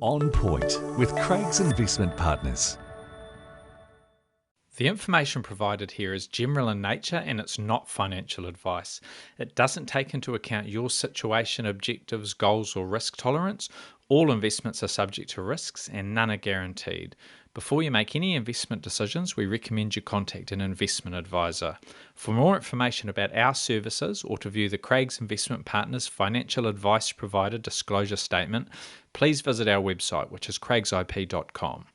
On Point with Craig's Investment Partners. The information provided here is general in nature and it's not financial advice. It doesn't take into account your situation, objectives, goals, or risk tolerance. All investments are subject to risks and none are guaranteed. Before you make any investment decisions, we recommend you contact an investment advisor. For more information about our services or to view the Craig's Investment Partners Financial Advice Provider Disclosure Statement, please visit our website, which is craigsip.com.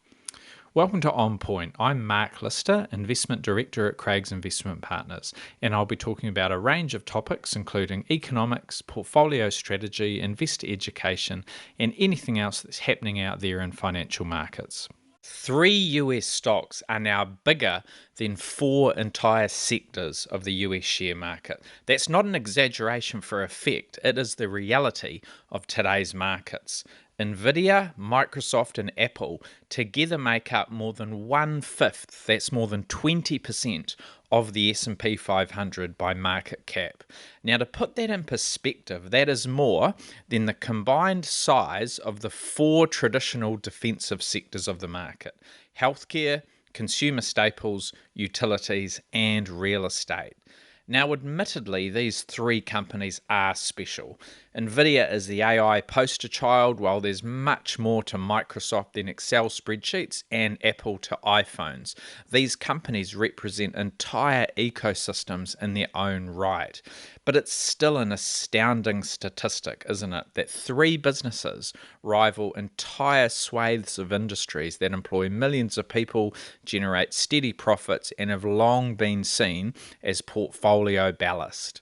Welcome to On Point. I'm Mark Lister, Investment Director at Craig's Investment Partners, and I'll be talking about a range of topics including economics, portfolio strategy, investor education, and anything else that's happening out there in financial markets. 3 US stocks are now bigger than 4 entire sectors of the US share market. That's not an exaggeration for effect, it is the reality of today's markets. Nvidia, Microsoft and Apple together make up more than 1/5, that's more than 20% of the S&P 500 by market cap. Now to put that in perspective, that is more than the combined size of the 4 traditional defensive sectors of the market: healthcare, consumer staples, utilities and real estate. Now, admittedly, these 3 companies are special. Nvidia is the AI poster child, while there's much more to Microsoft than Excel spreadsheets and Apple to iPhones. These companies represent entire ecosystems in their own right. But it's still an astounding statistic, isn't it, that 3 businesses rival entire swathes of industries that employ millions of people, generate steady profits, and have long been seen as portfolio ballast.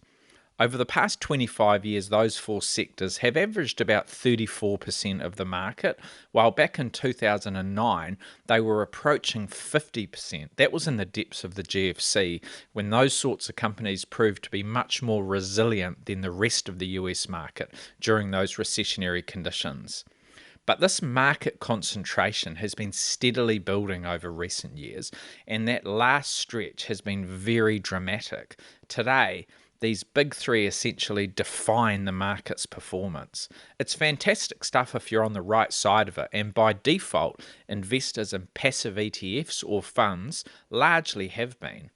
Over the past 25 years, those 4 sectors have averaged about 34% of the market, while back in 2009, they were approaching 50%. That was in the depths of the GFC, when those sorts of companies proved to be much more resilient than the rest of the US market during those recessionary conditions. But this market concentration has been steadily building over recent years, and that last stretch has been very dramatic. Today, these big 3 essentially define the market's performance. It's fantastic stuff if you're on the right side of it, and by default, investors in passive ETFs or funds largely have been.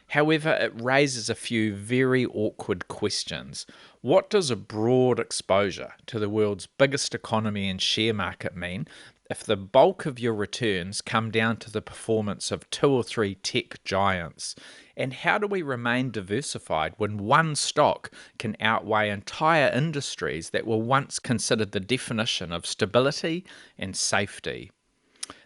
However, it raises a few very awkward questions. What does a broad exposure to the world's biggest economy and share market mean if the bulk of your returns come down to the performance of 2 or 3 tech giants? And how do we remain diversified when one stock can outweigh entire industries that were once considered the definition of stability and safety?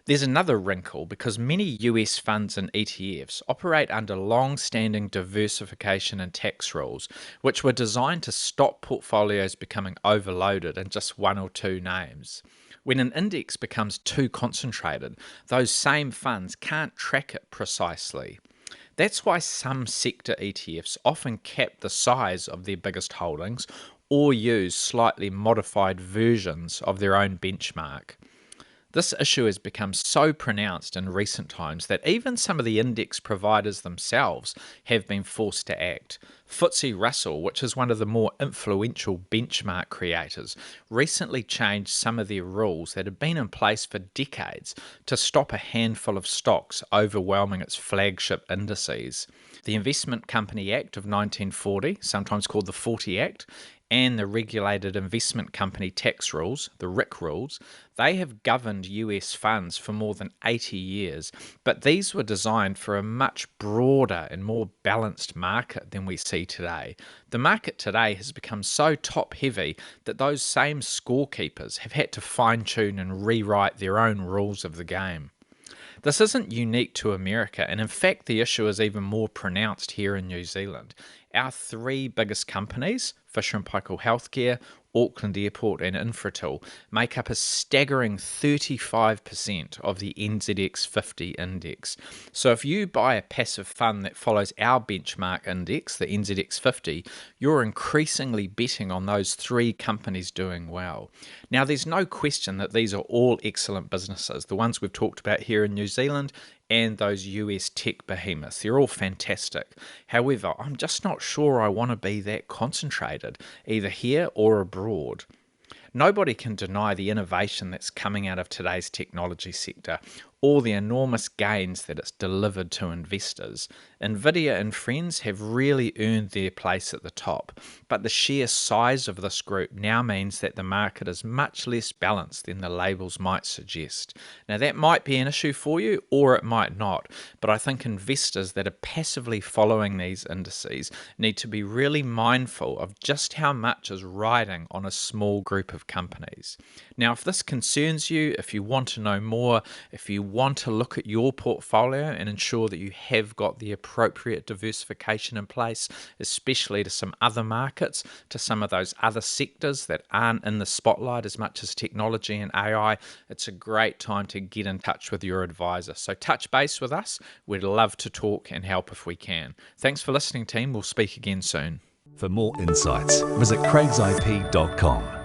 There's another wrinkle because many US funds and ETFs operate under long-standing diversification and tax rules, which were designed to stop portfolios becoming overloaded in just 1 or 2 names. When an index becomes too concentrated, those same funds can't track it precisely. That's why some sector ETFs often cap the size of their biggest holdings or use slightly modified versions of their own benchmark. This issue has become so pronounced in recent times that even some of the index providers themselves have been forced to act. FTSE Russell, which is one of the more influential benchmark creators, recently changed some of their rules that had been in place for decades to stop a handful of stocks overwhelming its flagship indices. The Investment Company Act of 1940, sometimes called the 40 Act, and the Regulated Investment Company Tax Rules, the RIC rules, they have governed US funds for more than 80 years, but these were designed for a much broader and more balanced market than we see today. The market today has become so top-heavy that those same scorekeepers have had to fine-tune and rewrite their own rules of the game. This isn't unique to America, and in fact the issue is even more pronounced here in New Zealand. Our 3 biggest companies, Fisher & Paykel Healthcare, Auckland Airport and Infratil, make up a staggering 35% of the NZX 50 index. So if you buy a passive fund that follows our benchmark index, the NZX 50, you're increasingly betting on those 3 companies doing well. Now, there's no question that these are all excellent businesses, the ones we've talked about here in New Zealand and those US tech behemoths. They're all fantastic. However, I'm just not sure I want to be that concentrated, either here or abroad. Nobody can deny the innovation that's coming out of today's technology sector, or the enormous gains that it's delivered to investors. Nvidia and friends have really earned their place at the top, but the sheer size of this group now means that the market is much less balanced than the labels might suggest. Now, that might be an issue for you, or it might not, but I think investors that are passively following these indices need to be really mindful of just how much is riding on a small group of companies. Now, if this concerns you, if you want to know more, if you want to look at your portfolio and ensure that you have got the appropriate diversification in place, especially to some other markets, to some of those other sectors that aren't in the spotlight as much as technology and AI, it's a great time to get in touch with your advisor. So touch base with us. We'd love to talk and help if we can. Thanks for listening, team. We'll speak again soon. For more insights, visit craigsip.com.